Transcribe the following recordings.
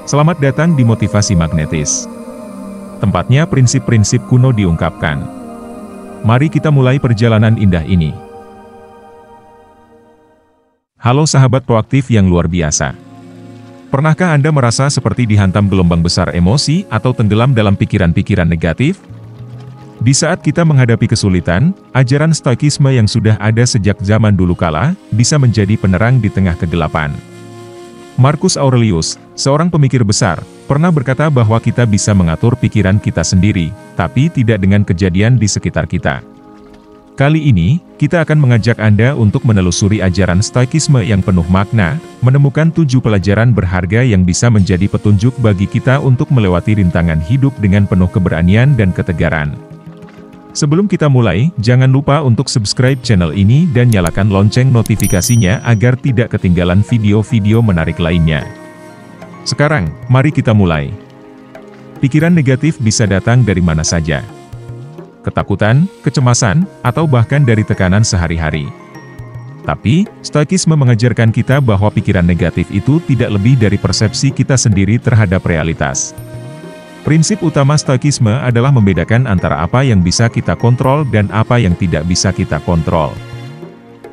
Selamat datang di Motivasi Magnetis. Tempatnya prinsip-prinsip kuno diungkapkan. Mari kita mulai perjalanan indah ini. Halo sahabat proaktif yang luar biasa. Pernahkah Anda merasa seperti dihantam gelombang besar emosi atau tenggelam dalam pikiran-pikiran negatif? Di saat kita menghadapi kesulitan, ajaran stoikisme yang sudah ada sejak zaman dulu kala, bisa menjadi penerang di tengah kegelapan. Marcus Aurelius, seorang pemikir besar, pernah berkata bahwa kita bisa mengatur pikiran kita sendiri, tapi tidak dengan kejadian di sekitar kita. Kali ini, kita akan mengajak Anda untuk menelusuri ajaran stoikisme yang penuh makna, menemukan 7 pelajaran berharga yang bisa menjadi petunjuk bagi kita untuk melewati rintangan hidup dengan penuh keberanian dan ketegaran. Sebelum kita mulai, jangan lupa untuk subscribe channel ini dan nyalakan lonceng notifikasinya agar tidak ketinggalan video-video menarik lainnya. Sekarang, mari kita mulai. Pikiran negatif bisa datang dari mana saja. Ketakutan, kecemasan, atau bahkan dari tekanan sehari-hari. Tapi, stoikisme mengajarkan kita bahwa pikiran negatif itu tidak lebih dari persepsi kita sendiri terhadap realitas. Prinsip utama stoikisme adalah membedakan antara apa yang bisa kita kontrol dan apa yang tidak bisa kita kontrol.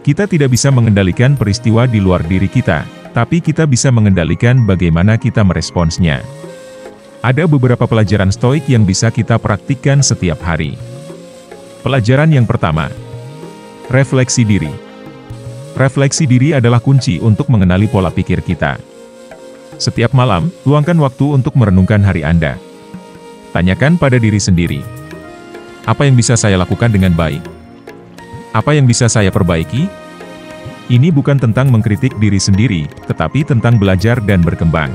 Kita tidak bisa mengendalikan peristiwa di luar diri kita, tapi kita bisa mengendalikan bagaimana kita meresponsnya. Ada beberapa pelajaran stoik yang bisa kita praktikkan setiap hari. Pelajaran yang pertama, refleksi diri. Refleksi diri adalah kunci untuk mengenali pola pikir kita. Setiap malam, luangkan waktu untuk merenungkan hari Anda. Tanyakan pada diri sendiri, apa yang bisa saya lakukan dengan baik? Apa yang bisa saya perbaiki? Ini bukan tentang mengkritik diri sendiri, tetapi tentang belajar dan berkembang.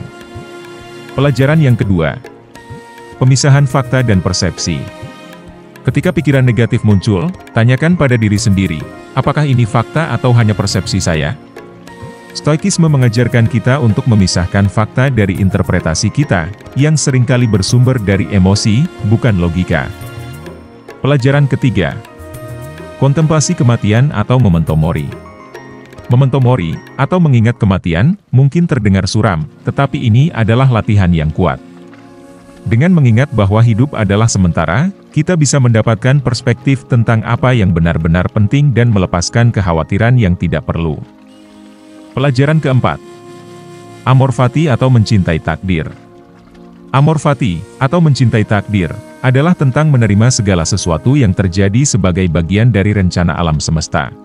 Pelajaran yang kedua, pemisahan fakta dan persepsi. Ketika pikiran negatif muncul, tanyakan pada diri sendiri, apakah ini fakta atau hanya persepsi saya? Stoikisme mengajarkan kita untuk memisahkan fakta dari interpretasi kita, yang seringkali bersumber dari emosi, bukan logika. Pelajaran ketiga, kontemplasi kematian atau memento mori. Memento mori, atau mengingat kematian, mungkin terdengar suram, tetapi ini adalah latihan yang kuat. Dengan mengingat bahwa hidup adalah sementara, kita bisa mendapatkan perspektif tentang apa yang benar-benar penting dan melepaskan kekhawatiran yang tidak perlu. Pelajaran keempat, amor fati atau mencintai takdir. Amor fati, atau mencintai takdir, adalah tentang menerima segala sesuatu yang terjadi sebagai bagian dari rencana alam semesta.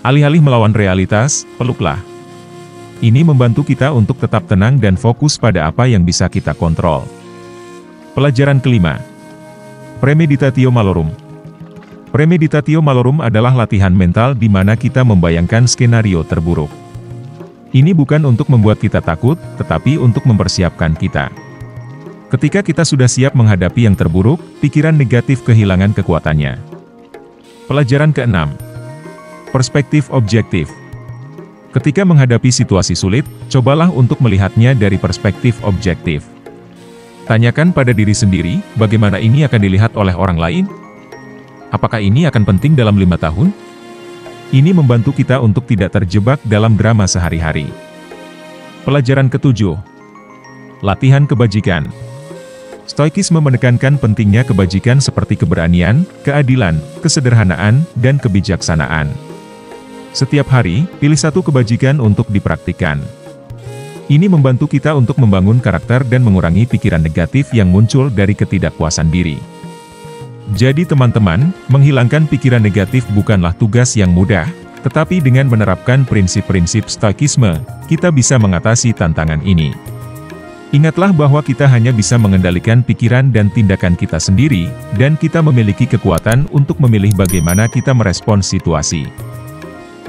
Alih-alih melawan realitas, peluklah. Ini membantu kita untuk tetap tenang dan fokus pada apa yang bisa kita kontrol. Pelajaran kelima, premeditatio malorum. Premeditatio malorum adalah latihan mental di mana kita membayangkan skenario terburuk. Ini bukan untuk membuat kita takut, tetapi untuk mempersiapkan kita. Ketika kita sudah siap menghadapi yang terburuk, pikiran negatif kehilangan kekuatannya. Pelajaran keenam, perspektif objektif. Ketika menghadapi situasi sulit, cobalah untuk melihatnya dari perspektif objektif. Tanyakan pada diri sendiri, bagaimana ini akan dilihat oleh orang lain? Apakah ini akan penting dalam 5 tahun? Ini membantu kita untuk tidak terjebak dalam drama sehari-hari. Pelajaran ketujuh, latihan kebajikan. Stoikisme menekankan pentingnya kebajikan seperti keberanian, keadilan, kesederhanaan, dan kebijaksanaan. Setiap hari, pilih satu kebajikan untuk dipraktikkan. Ini membantu kita untuk membangun karakter dan mengurangi pikiran negatif yang muncul dari ketidakpuasan diri. Jadi teman-teman, menghilangkan pikiran negatif bukanlah tugas yang mudah, tetapi dengan menerapkan prinsip-prinsip stoikisme, kita bisa mengatasi tantangan ini. Ingatlah bahwa kita hanya bisa mengendalikan pikiran dan tindakan kita sendiri, dan kita memiliki kekuatan untuk memilih bagaimana kita merespons situasi.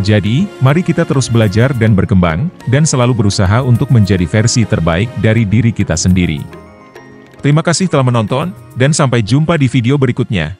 Jadi, mari kita terus belajar dan berkembang, dan selalu berusaha untuk menjadi versi terbaik dari diri kita sendiri. Terima kasih telah menonton, dan sampai jumpa di video berikutnya.